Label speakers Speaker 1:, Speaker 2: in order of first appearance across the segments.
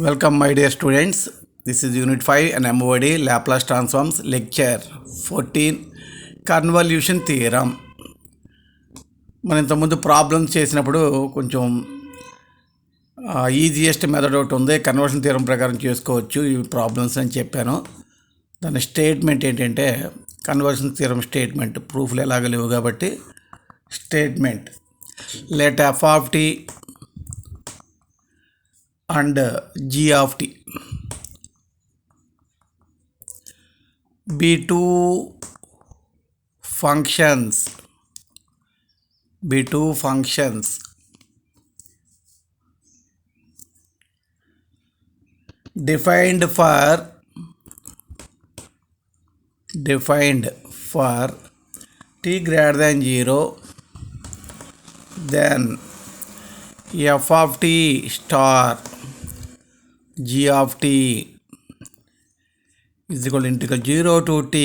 Speaker 1: Welcome, my dear students. This is Unit 5 and MOD Laplace Transforms Lecture 14 Convolution Theorem. మనం ఇంతకుముందు problems చేసినప్పుడు కొంచెం easiest method ఒకటి ఉంది, కన్వర్షన్ థియరం ప్రకారం చేసుకోవచ్చు ఈ ప్రాబ్లమ్స్ అని చెప్పాను. దాని స్టేట్మెంట్ ఏంటంటే కన్వర్షన్ థియరం స్టేట్మెంట్, ప్రూఫ్లు ఎలాగ లేవు కాబట్టి statement let f of t and g of t be two functions defined for t greater than 0, then f of t star g of t is equal to integral 0 to t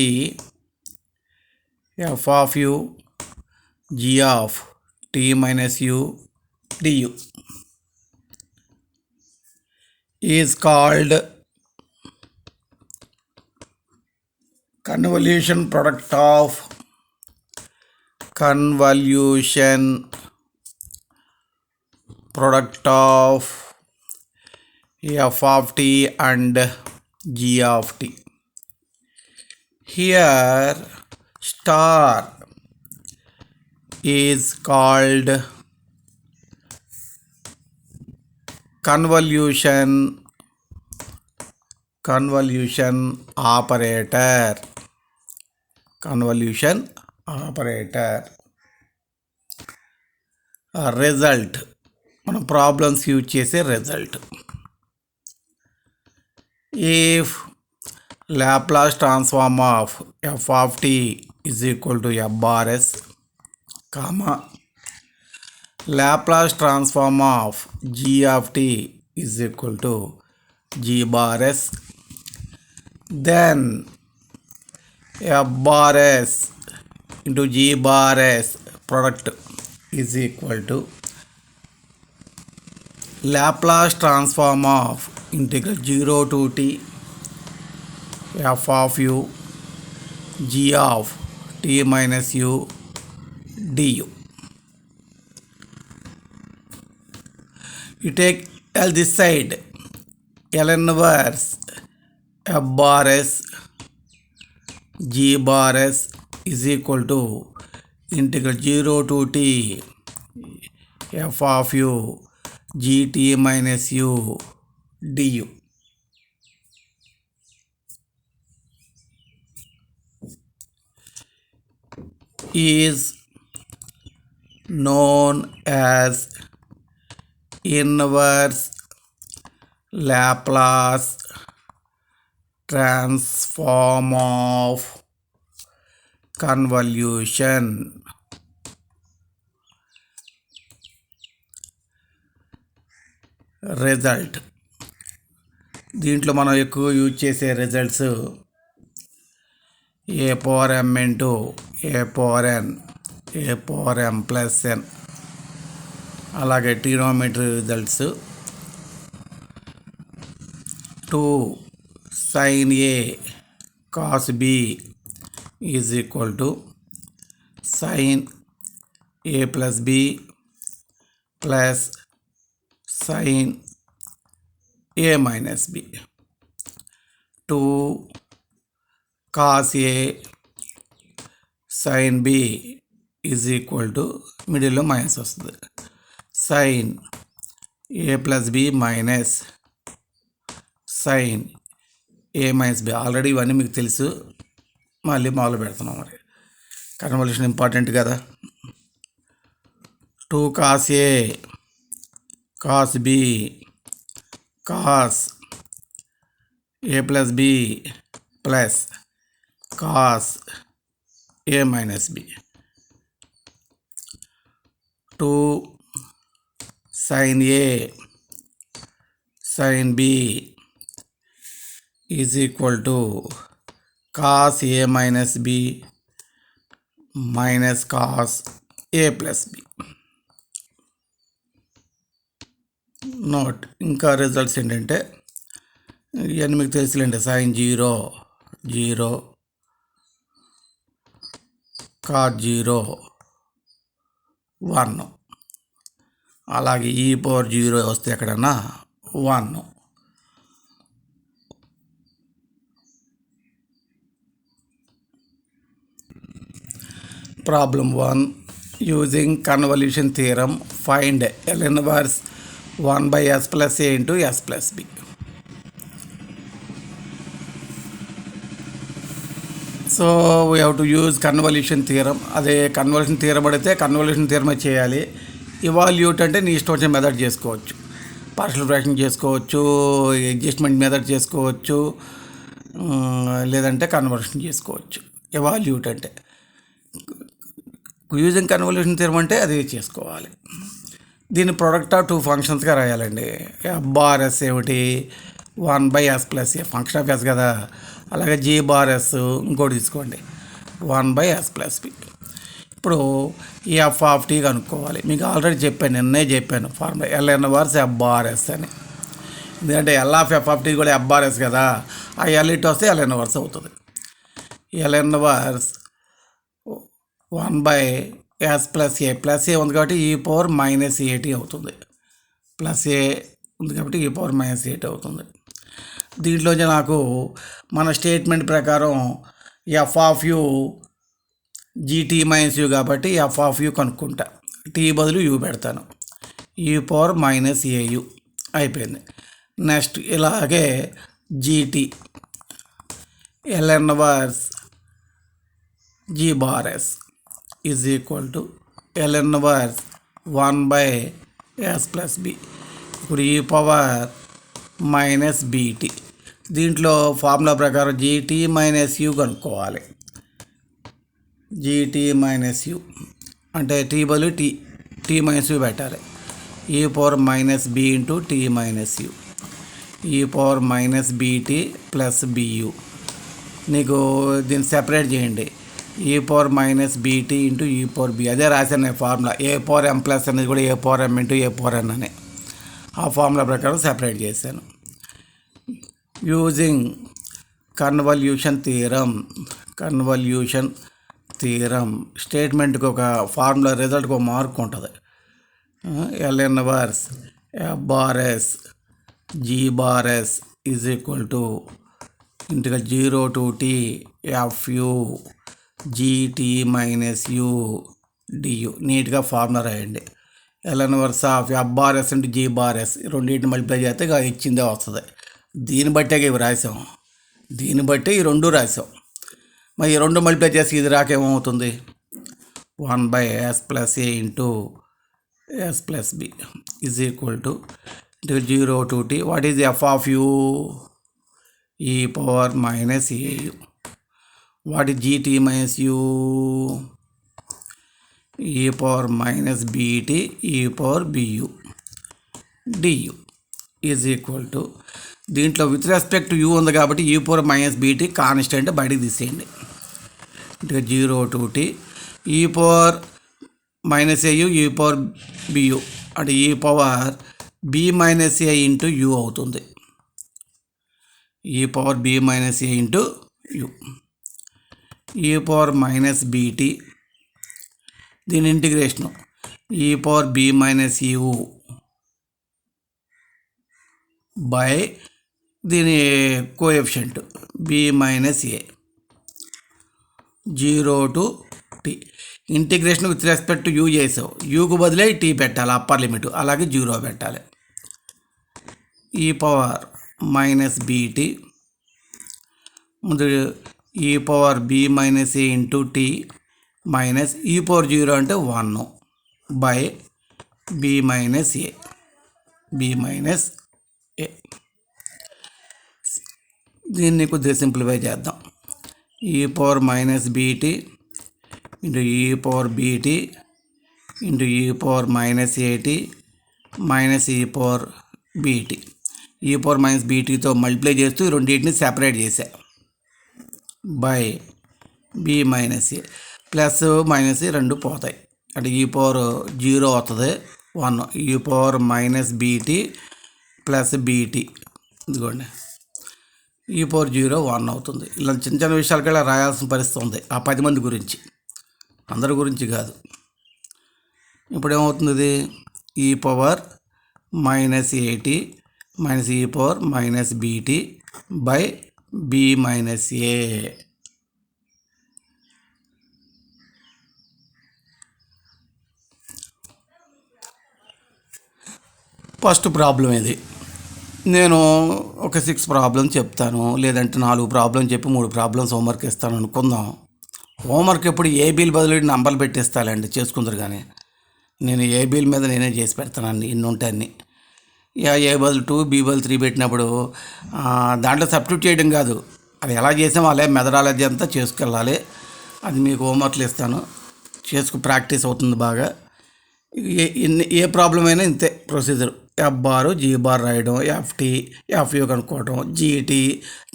Speaker 1: f of u g of t minus u du is called convolution product of f of t and g of t. Here star is called convolution operator. Result మనం problems use చేసే result. If Laplace transform of f of t is equal to f bar s, comma Laplace transform of g of t is equal to g bar s, then f bar s into g bar s product is equal to Laplace transform of integral 0 to t f of u g of t minus u du. You take L this side, L inverse f bar s g bar s is equal to integral 0 to t f of u gt minus u du. Is known as inverse Laplace transform of convolution. Result దీంట్లో మనం ఎక్కువ use చేసే results ఏ power ఎం into ఏ power ఎన్, ఏ power ఎం plus ఎన్, అలాగే trigonometry results 2 sin a cos b is equal to sin a plus b plus sin a minus b. 2 cos a sin b is equal to మిడిల్లో minus వస్తుంది, sin a plus b minus sin a minus b. Already ఇవన్నీ మీకు తెలుసు, మళ్ళీ మొదలు పెడుతున్నాం. మరి convolution important కదా. 2 cos a cos b cos a plus b plus cos a minus b. 2 sin a sin b is equal to cos a minus b minus cos a plus b. Note ఇంకా results ఏంటంటే ఇవన్నీ మీకు తెలుసులేండి. Sign 0 0, cos 0 1, అలాగే ఈ power 0 వస్తే ఎక్కడన్నా 1. Problem 1. Using convolution theorem, find L inverse 1 by s plus a into s plus b. So we have to use convolution theorem. అదే convolution theorem అడిగితే కన్వల్యూషన్ థియరమే చేయాలి. ఇవాల్యూట్ అంటే నీ ఇష్టం వచ్చిన మెథడ్ చేసుకోవచ్చు. పార్షల్ ఫ్రాక్షన్ చేసుకోవచ్చు, అడ్జస్ట్మెంట్ మెథడ్ చేసుకోవచ్చు, లేదంటే కన్వర్షన్ చేసుకోవచ్చు. ఇవాల్యూట్ అంటే యూజింగ్ కన్వల్యూషన్ థియరం అంటే అది చేసుకోవాలి. దీని ప్రొడక్ట్ ఆఫ్ 2 ఫంక్షన్స్గా రాయాలండి. ఎఫ్ బార్ ఎస్ ఏమిటి, 1 by s plus a function of S కదా. అలాగే జీ బార్ ఎస్ ఇంకోటి తీసుకోండి, 1 by s plus b. ఇప్పుడు ఈ ఎఫ్ ఆఫ్ టీ కనుక్కోవాలి. మీకు ఆల్రెడీ చెప్పాను, నిన్నే చెప్పాను formula L inverse F bar S అని. ఎందుకంటే L of F of T కూడా ఎఫ్ బార్ ఎస్ కదా. ఆ ఎల్ ఇట్ వస్తే ఎల్ ఇన్వర్స్ అవుతుంది. L inverse 1 by s plus a plus A ఉంది కాబట్టి ఈ పవర్ మైనస్ ఏటీ అవుతుంది. ప్లస్ ఏ ఉంది కాబట్టి ఈ పవర్ మైనస్ ఏటీ అవుతుంది. దీంట్లోంచి నాకు మన స్టేట్మెంట్ ప్రకారం f of u g t minus u కాబట్టి ఎఫ్ ఆఫ్ యూ కనుక్కుంటా. టీ బదులు యూ పెడతాను. ఈ పవర్ మైనస్ ఏయు అయిపోయింది. నెక్స్ట్ ఇలాగే g t l inverse g bar s is equal to L inverse 1 by s plus b. ఇప్పుడు e power minus b t. దీంట్లో formula ప్రకారం g t minus u కనుక్కోవాలి. G t minus u అంటే t బదులు t minus u పెట్టాలి. E power minus B into t minus U, e power minus b t plus BU. నీకు దీన్ని separate చేయండి. ఈ power minus b t into e power B. అదే రాశాను నేను ఫార్ములా. ఏ పవర్ ఎం ప్లస్ అనేది కూడా ఏ పవర్ ఎం ఇంటూ ఏ పవర్ ఎన్ అని ఆ ఫార్ములా ప్రకారం సెపరేట్ చేశాను. యూజింగ్ కన్వల్యూషన్ థియరం స్టేట్మెంట్కి ఒక ఫార్ములా, రిజల్ట్కి ఒక మార్క్ ఉంటుంది. L inverse F bar s g bar s is equal to integral 0 to t f u g t minus u du. నీట్గా ఫార్ములా రాయండి. L inverse of f bar s into g bar s రెండింటిని multiply చేస్తే ఇచ్చిందే వస్తుంది. దీన్ని బట్టే ఇవి రాసాం. దీన్ని బట్టి ఈ రెండు రాసాం. మరి ఈ రెండు మల్టిప్లై చేసి ఇది రాకేమవుతుంది, 1 by s plus a into s plus b is equal to 0 to t. What is F of U, e power minus A U. What is G T minus U, e power minus B T e power B U D U is equal to. దీంట్లో with respect U ఉంది కాబట్టి ఈ power minus BT constant బయటికి తీసేయండి. 0 to t e power minus a u e power b u అంటే e power b minus a into u అవుతుంది. E power b minus a into u, e power minus b t. దీని integration e power b minus u by దీని coefficient b minus a 0 to t. Integration with respect u చేసావు, యూకు బదిలే t పెట్టాలి upper limit, అలాగే 0 పెట్టాలి. E power minus b t ముందు e power b minus a into t minus e power 0 అంటే 1 by b minus ఏ దీన్ని కొద్దిగా సింప్లిఫై చేద్దాం. E power minus b t into e power b t into e power minus a t minus e power b t. E power minus బీటీతో multiply చేస్తూ రెండింటిని separate చేశా by b minus a. Plus minus రెండు పోతాయి అంటే ఈ పవర్ 0 అవుతుంది 1. E power minus b t plus b t ఇదిగోండి e power 0 1 అవుతుంది. ఇలా చిన్న చిన్న విషయాలకి ఇలా రాయాల్సిన పరిస్థితి ఉంది ఆ 10 మంది గురించి, అందరి గురించి కాదు. ఇప్పుడు ఏమవుతుంది ఇది ఈ power -80 minus e power -bt by b minus a. First problem ఇది. నేను ఒక 6 ప్రాబ్లమ్ చెప్తాను, లేదంటే 4 ప్రాబ్లం చెప్పి 3 ప్రాబ్లమ్స్ హోంవర్క్ ఇస్తాను అనుకుందాం. హోంవర్క్ ఎప్పుడు ఏబీలు బదులు నంబర్లు పెట్టేస్తానండి, చేసుకుందరు. కానీ నేను ఏబీల మీద నేనే చేసి పెడతానండి, ఇన్ని ఉంటాయన్ని. ఏ బదులు 2 బి బదులు 3 పెట్టినప్పుడు దాంట్లో సబ్స్టిట్యూట్ చేయడం కాదు, అది ఎలా చేసామో అలా మెథడాలజీ అంతా చేసుకెళ్ళాలి. అది మీకు హోంవర్క్లు ఇస్తాను, ప్రాక్టీస్ అవుతుంది బాగా. ఏ ప్రాబ్లం అయినా ఇంతే ప్రొసీజర్. ఎఫ్ బారు జీ బార్ రాయడం, ఎఫ్యూ కనుక్కోవడం,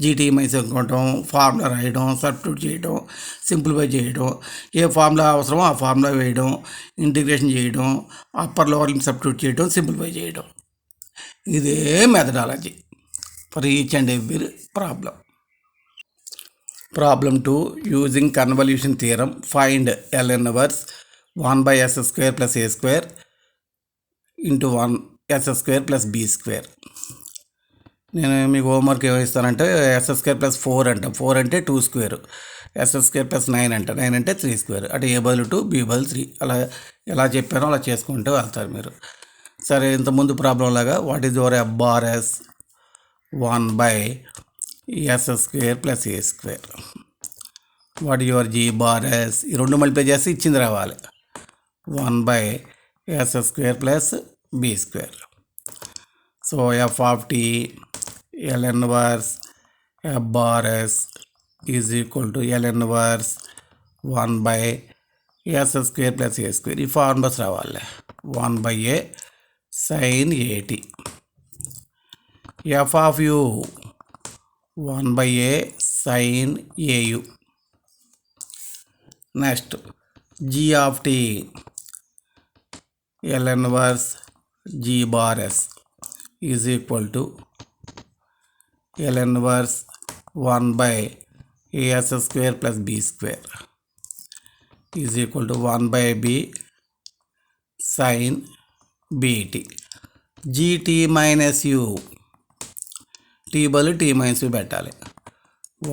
Speaker 1: జీటీ మైనస్ కనుక్కోవడం, ఫార్ములా రాయడం, సబ్స్టిట్యూట్ చేయడం, సింప్లిఫై చేయడం, ఏ ఫార్ములా అవసరమో ఆ ఫార్ములా వేయడం, ఇంటిగ్రేషన్ చేయడం, అప్పర్ లోవర్ సబ్స్టిట్యూట్ చేయడం, సింప్లిఫై చేయడం. ఇదే methodology for each and every problem. Problem 2, using convolution theorem, find L inverse 1 by s square plus a square into 1 s square plus b square. నేను మీకు homework ఏమిస్తానంటే yes square plus 4 అంట, 4 అంటే 2 square, yes square plus 9 అంట, 9 అంటే 3 square, అంటే ఏ బదులు 2 B బదులు 3. అలా ఎలా చెప్పానో అలా చేసుకుంటూ వెళ్తారు మీరు. సరే, ఇంతకుముందు ప్రాబ్లం లాగా what is your f bar s 1 by s square plus a square, what your g bar s, ఈ రెండు మల్టిప్లై చేస్తే ఇచ్చింది రావాలి 1 by s square plus b square. So f of t L inverse F bar s is equal to L inverse 1 by s square plus a square. ఈ formulas రావాలి 1 by a sin at. F of u 1 by a sin au. Next g of t l inverse g bar s is equal to L inverse 1 by as square plus b square is equal to 1 by b sin bt. gt minus u, t బదులు t minus u పెట్టాలి,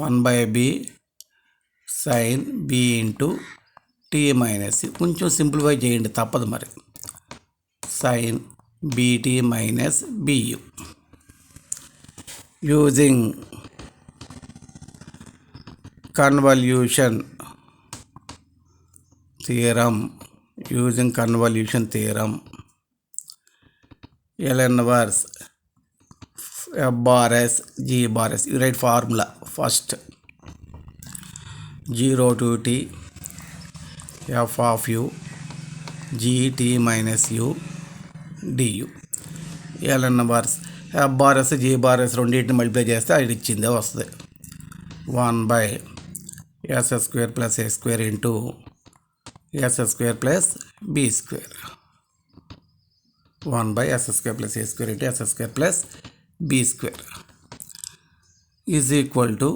Speaker 1: 1 by b sin b into t minus u. కొంచెం simplify చేయండి, తప్పదు మరి. sin bt minus bu. Using convolution theorem, l inverse F bar s g bar s. You right formula first 0 to t f of u gt minus u du. L inverse F bar s g bar s రెండింటిని multiply చేస్తే అది ఇచ్చిందే వస్తుంది 1 by s square plus a square into s square plus b square. 1 by s square plus a square into s square plus b square is equal to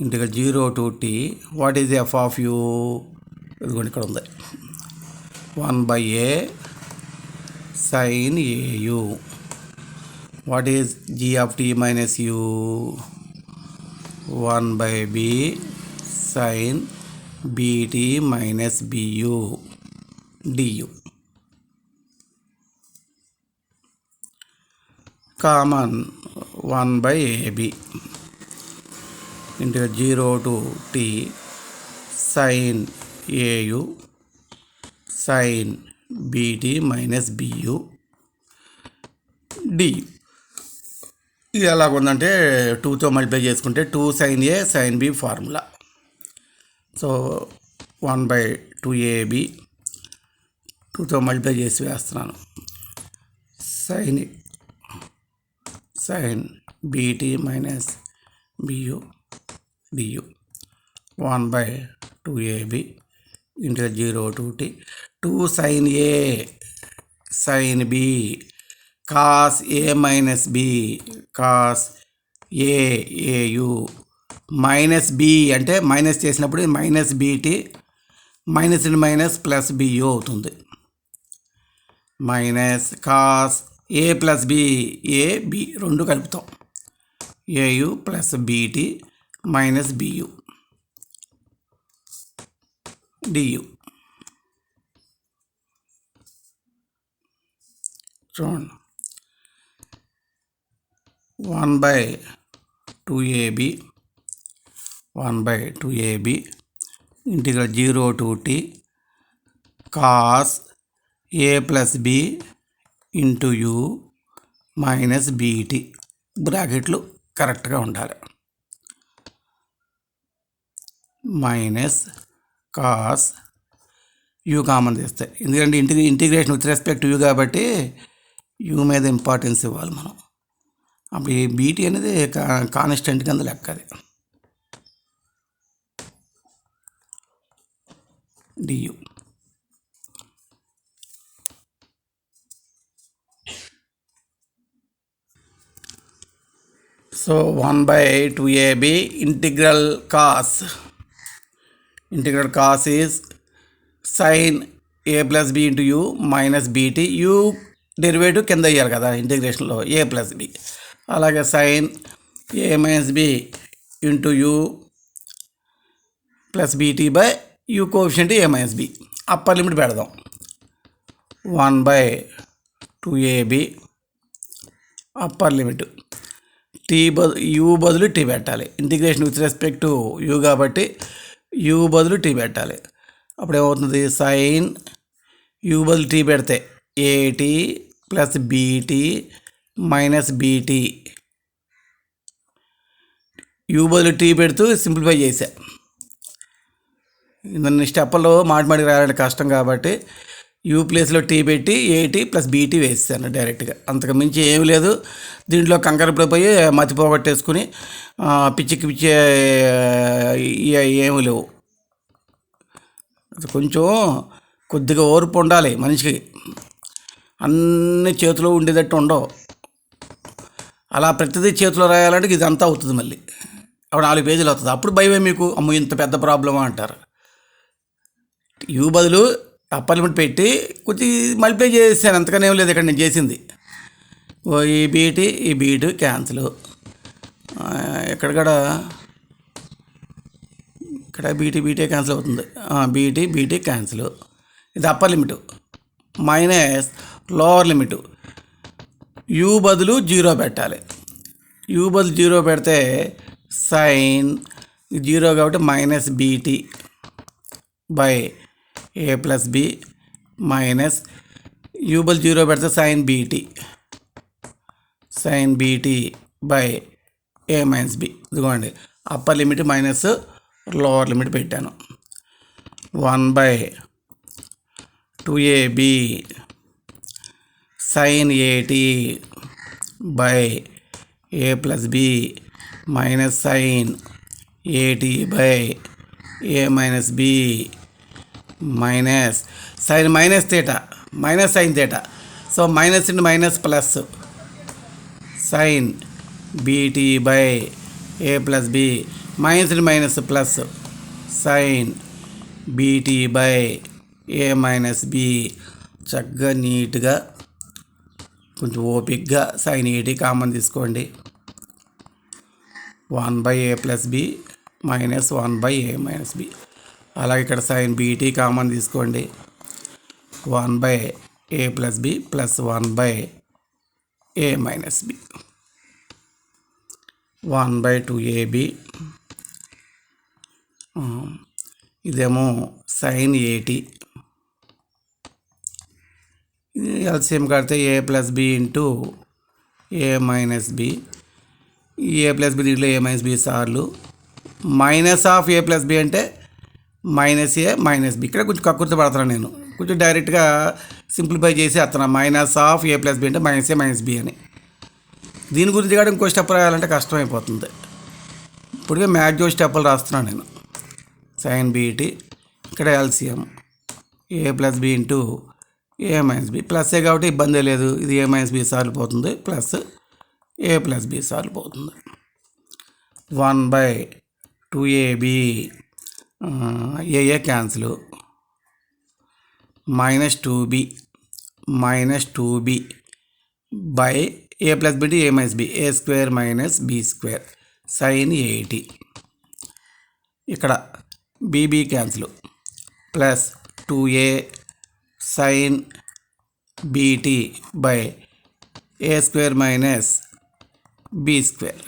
Speaker 1: integral 0 to t what is F of u, ఇదిగోండి ఇక్కడ ఉంది 1 by a sin au. What is g of t minus u, 1 by b sin bt minus bu du. Common 1 by ab into 0 to t sin au sin bt minus bu du. ఇది ఎలాగుందంటే 2తో multiply చేసుకుంటే 2 sin a sin b formula. So 1 by 2ab 2తో multiply చేసి వేస్తున్నాను, sin bt minus bu du. 1 by 2ab into 0 to t 2 sin a sin b cos a minus b cos a u minus b అంటే minus చేసినప్పుడు minus b t minus into minus plus b u అవుతుంది. Minus cos a plus b a b రెండు కలుపుతాం. A u plus b t minus b u d u. చూడండి 1/2ab 1/2ab integral 0 to t cos a plus b into u minus b t బ్రాకెట్లు కరెక్ట్గా ఉండాలి. Minus cos u common తీస్తాయి, ఎందుకంటే integration with respect to u కాబట్టి u మీద ఇంపార్టెన్స్ ఇవ్వాలి మనం. అప్పుడు ఈ బీటీ అనేది కాన్స్టెంట్ కింద లెక్క. అది du. So 1/2ab integral cos is sine a plus b into u minus b t. U derivative కింద అయ్యారు కదా ఇంటిగ్రేషన్లో ఏ ప్లస్ బి. అలాగే sine a minus B into u plus b t by u coefficient a minus b. Upper limit పెడదాం. 1/2ab upper limit t u బదులు t పెట్టాలి. Integration with respect to u కాబట్టి u బదులు t పెట్టాలి. అప్పుడు ఏమవుతుంది, sine u బదులు t పెడితే a t plus b t minus b t. You బదులు టీ పెడుతూ సింప్లిఫై చేశా. నన్ను స్టెప్పుల్లో మాటిమాటికి రాయాలంటే కష్టం కాబట్టి యూ ప్లేస్లో టీ పెట్టి ఏటీ ప్లస్ బీటీ వేసాను డైరెక్ట్గా. అంతకు మించి ఏమి లేదు. దీంట్లో కంకర పోయి మతి పోగొట్టేసుకుని పిచ్చికి పిచ్చి ఏమి లేవు. కొంచెం కొద్దిగా ఓర్పు ఉండాలి మనిషికి. అన్ని చేతిలో ఉండేటట్టు ఉండవు. అలా ప్రతిదీ చేతిలో రాయాలంటే ఇదంతా అవుతుంది. మళ్ళీ అప్పుడు 4 పేజీలు అవుతుంది. అప్పుడు భయమే మీకు, అమ్మో ఇంత పెద్ద ప్రాబ్లమా అంటారు. యూ బదులు అప్పర్ లిమిట్ పెట్టి కొద్ది మల్టిప్లై చేసాను, అంతకనే లేదు ఇక్కడ నేను చేసింది. ఈ బీటీ క్యాన్సిల్. ఇక్కడ బీటీ క్యాన్సిల్ అవుతుంది. B t cancel. ఇది upper limit. Minus lower limit u బదులు 0 పెట్టాలి. యూ బదులు 0 పెడితే సైన్ 0 కాబట్టి minus b t by a plus B minus u బదులు 0 పెడితే sine b t by a minus b. ఇదిగోండి upper limit minus lower limit పెట్టాను. 1/2ab sine a t by a plus B minus sine a t by a minus B minus sine minus theta minus sine theta. So minus into minus plus sine b t by a plus B minus into minus plus sine b t by a minus B. చక్కగా నీట్గా కొంచెం ఓపిక్గా sine a t common తీసుకోండి. 1/a plus B minus 1/a minus b. అలాగే ఇక్కడ sine BT common తీసుకోండి. 1/a plus B plus 1/a minus b. 1/2ab ఇదేమో sine a t. LCM కడితే a plus b into a minus b. A plus b దీంట్లో a minus b సార్లు minus of a plus b అంటే minus ఏ minus b. ఇక్కడ కొంచెం కక్కుర్తి పడుతున్నాను నేను, కొంచెం డైరెక్ట్గా సింప్లిఫై చేసి వస్తున్నాను. Minus of a plus b అంటే మైనస్ ఏ మైనస్ బి అని. దీని గురించి కూడా ఇంకో స్టెప్ రాయాలంటే కష్టమైపోతుంది. ఇప్పటికే మ్యాక్సిమం స్టెప్పులు రాస్తున్నాను నేను. సైన్ బీటీ ఇక్కడ LCM A plus b into a minus B. Plus ఏ కాబట్టి ఇబ్బంది లేదు. ఇది ఏ మైనస్ బి సార్లు పోతుంది, ప్లస్ ఏ ప్లస్ బి సార్లు పోతుంది. 1/2ab AA cancel -2b by a plus b to a minus b a square minus b square sin 80 ఇక్కడ bb cancel plus 2a sin bt by a square minus b square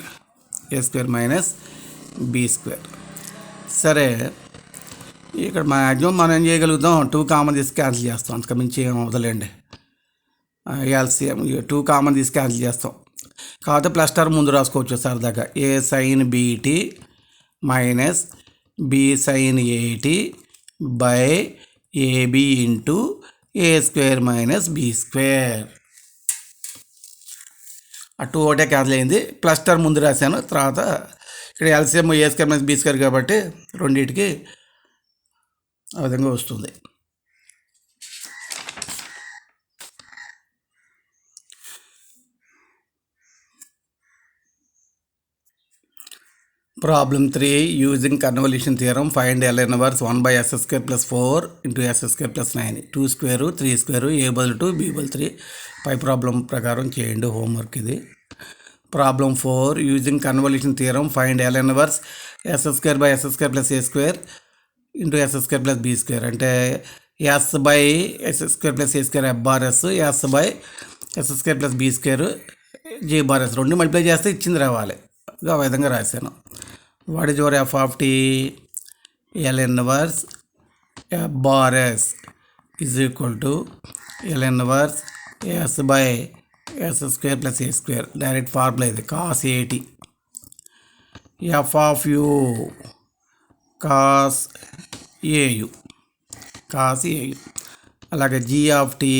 Speaker 1: a square minus b square. సరే ఇక్కడ maximum మనం ఏం చేయగలుగుతాం 2 common తీసి cancel చేస్తాం, అంతకు మించి ఏం అవదలేండి. ఎల్సిఎం 2 కామన్ తీసి క్యాన్సిల్ చేస్తాం. కాకపోతే ప్లస్ టర్మ్ ముందు రాసుకోవచ్చు సరదాగా a sine b t minus b sine a t by a b into a square minus b square. ఆ 2 ఒకటే క్యాన్సిల్ అయింది, ప్లస్ టర్మ్ ముందు రాశాను. తర్వాత ఇక్కడ ఎల్సిఎం ఏ స్క్వేర్ మైనస్ బి స్క్వేర్ కాబట్టి రెండింటికి ఆ విధంగా వస్తుంది. Problem 3, using convolution theorem, find L inverse 1 by s square plus 4 into s square plus 9. 2 square, 3 square, a బదులు 2, b బదులు 3. పై ప్రాబ్లం ప్రకారం చేయండి హోంవర్క్ ఇది. Problem 4, using convolution theorem, find L inverse s square by s square plus a square into s square plus b square. అంటే s by s square plus a square f bar s, s by s square plus b square g bar s రెండు multiply చేస్తే ఇచ్చింది రావాలి. ఆ విధంగా రాశాను. What is your f of t? L inverse F bar s is equal to L inverse s by s square plus a square. Direct formula ఇది cos a t. F of u cos a u అలాగే g of t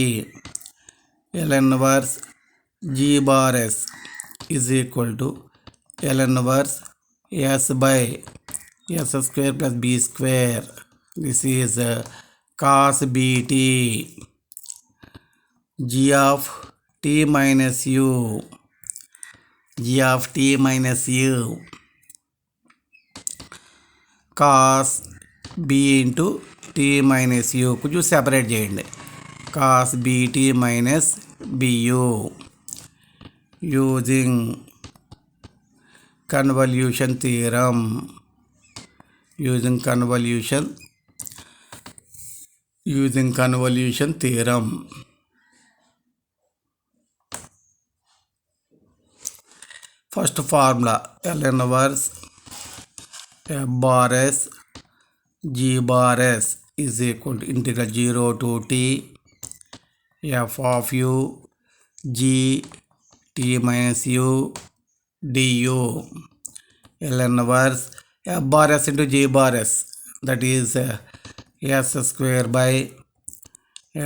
Speaker 1: L inverse g bar s is equal to L inverse S by S square plus B square. This is cos BT. G of T minus U. G of T minus U. Cos B into T minus U. Could you separate చేయండి? Cos BT minus BU. Using convolution theorem. First formula L inverse F bar S G bar S is equal to integral 0 to T F of U G T minus U du. L inverse F bar S into G bar S, that is S square by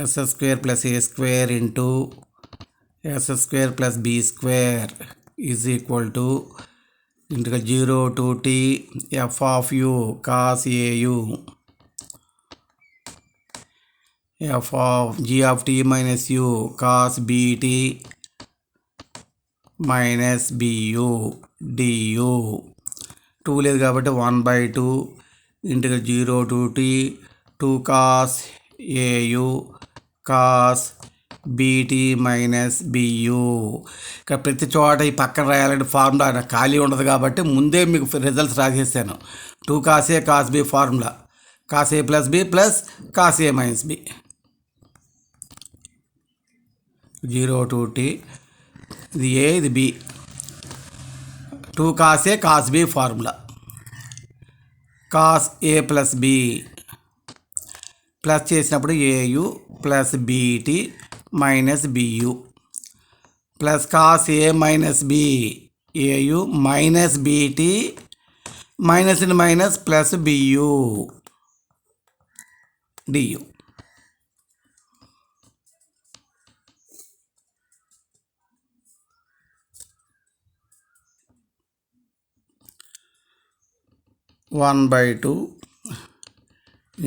Speaker 1: S square plus A square into S square plus B square is equal to integral 0 to T F of U cos AU F of G of T minus U cos BT minus BU du. 2 లేదు కాబట్టి 1/2 integral 0 to T 2 cos AU cos BT minus BU. ఇక్కడ ప్రతి చోట ఈ పక్కన రాయాలంటే formula ఖాళీ ఉండదు కాబట్టి ముందే మీకు రిజల్ట్స్ రాసేసాను. 2 cos A cos B formula cos A plus B plus cos A minus B. 0 to T, ఇది A ఇది B. 2 cos A cos B formula cos A plus B plus చేసినప్పుడు AU plus BT minus BU plus cos A minus B AU minus BT minus in minus plus BU du. One by 2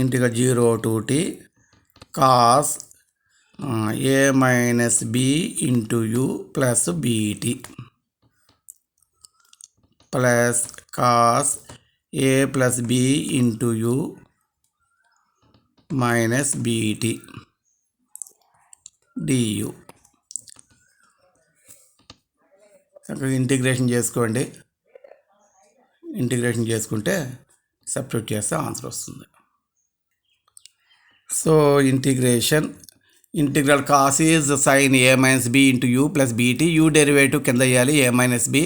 Speaker 1: integral 0 to T cos A minus B into U plus BT plus cos a plus b into u minus b t du. Integration చేసుకోండి. Integration చేసుకుంటే substitute చేస్తే answer వస్తుంది. So integral cos is sine a minus B into u plus b t. U derivative కింద వేయాలి a minus b.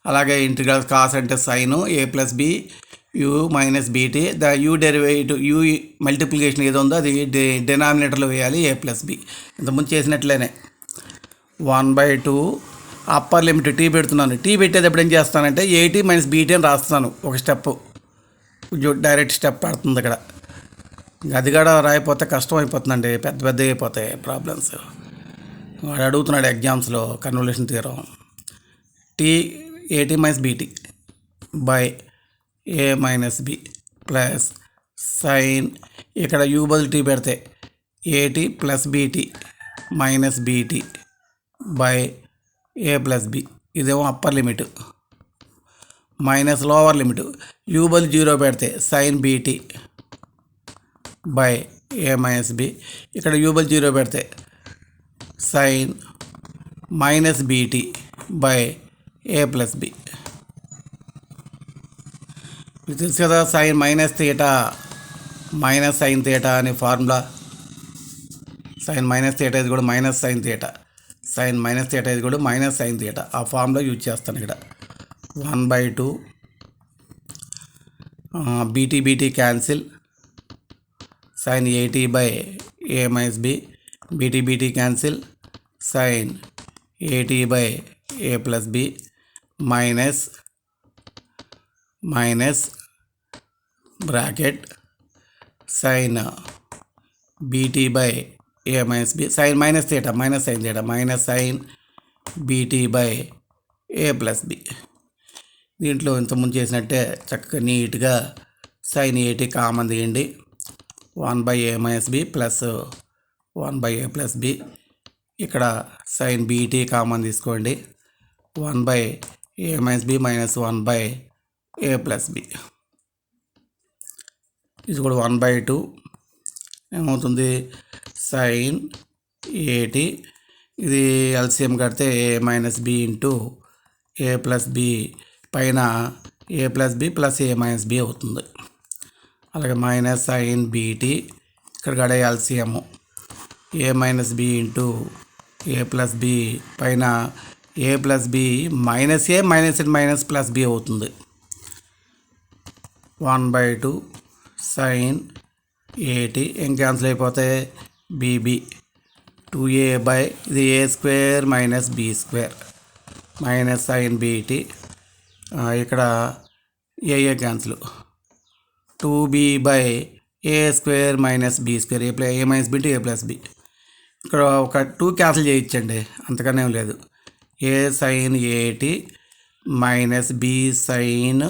Speaker 1: అలాగే integral cos అంటే sine a plus b u minus b t. The u derivative u multiplication ఏదో ఉందో అది డినామినేటర్లో వేయాలి a plus b. ఇంతకుముందు చేసినట్లేనే 1/2 అప్పర్ లిమిట్ టీ పెడుతున్నాను. టీ పెట్టేటప్పుడు ఏం చేస్తానంటే ఏటీ మైనస్ బీటీ అని రాస్తున్నాను. ఒక స్టెప్ డైరెక్ట్ స్టెప్ పడుతుంది ఇక్కడ. అది కూడా రాయిపోతే కష్టం అయిపోతుందండి. పెద్ద అయిపోతాయి ప్రాబ్లమ్స్. వాడు అడుగుతున్నాడు ఎగ్జామ్స్లో convolution theorem. T a t minus b t by a minus B plus sine ఇక్కడ యూ బదులు టీ పెడితే a t plus b t minus b t by a plus b. ఇదేమో upper limit minus lower limit. U బదులు 0 పెడితే sine b t by a minus b. ఇక్కడ u బదులు 0 పెడితే sine minus b t by a plus b. మీకు తెలుసు కదా sine minus theta minus sine theta అనే ఫార్ములా. సైన్ మైనస్ థీటా ఇది కూడా minus sine theta. Sine minus theta ఇది కూడా మైనస్ సైన్ థీటా. ఆ ఫార్ములా యూజ్ చేస్తాను ఇక్కడ. 1/2 b t cancel sin 80 by a minus b. bT cancel sin 80 by a plus b minus bracket sin bt by a minus b sin minus theta minus sin bt by a plus b. దీంట్లో ఇంతకుముందు చేసినట్టే చక్కగా నీట్గా sin 80 common తీయండి. 1/a minus B plus 1/a plus B. ఇక్కడ sine BT common తీసుకోండి. 1/a minus B minus 1/a plus B. ఇది కూడా 1/2 ఏమవుతుంది సైన్ 80. ఇది ఎల్సిఎం కడితే A minus B into A plus B పైన A plus B plus A minus B అవుతుంది. అలాగే మైనస్ సైన్ బీటీ ఇక్కడ కూడా LCM A minus B into A plus B పైన A plus B minus A minus plus B అవుతుంది. 1/2 sign 80 ఏం cancel అయిపోతాయి BB 2a by ఇది a square minus b square minus sine BT. ఇక్కడ a cancel 2b by a square minus b square a minus b to a plus B. ఇక్కడ ఒక 2 cancel చేయించండి, అంతకనే లేదు. A sine 80 minus b sine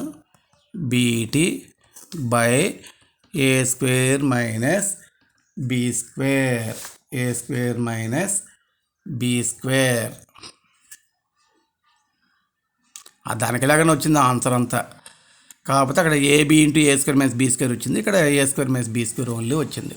Speaker 1: b t by a square minus b square a square minus b square. దానికి ఇలాగనే వచ్చింది answer అంతా. కాకపోతే అక్కడ a b into a square minus b square వచ్చింది, ఇక్కడ ఏ square minus b square only వచ్చింది.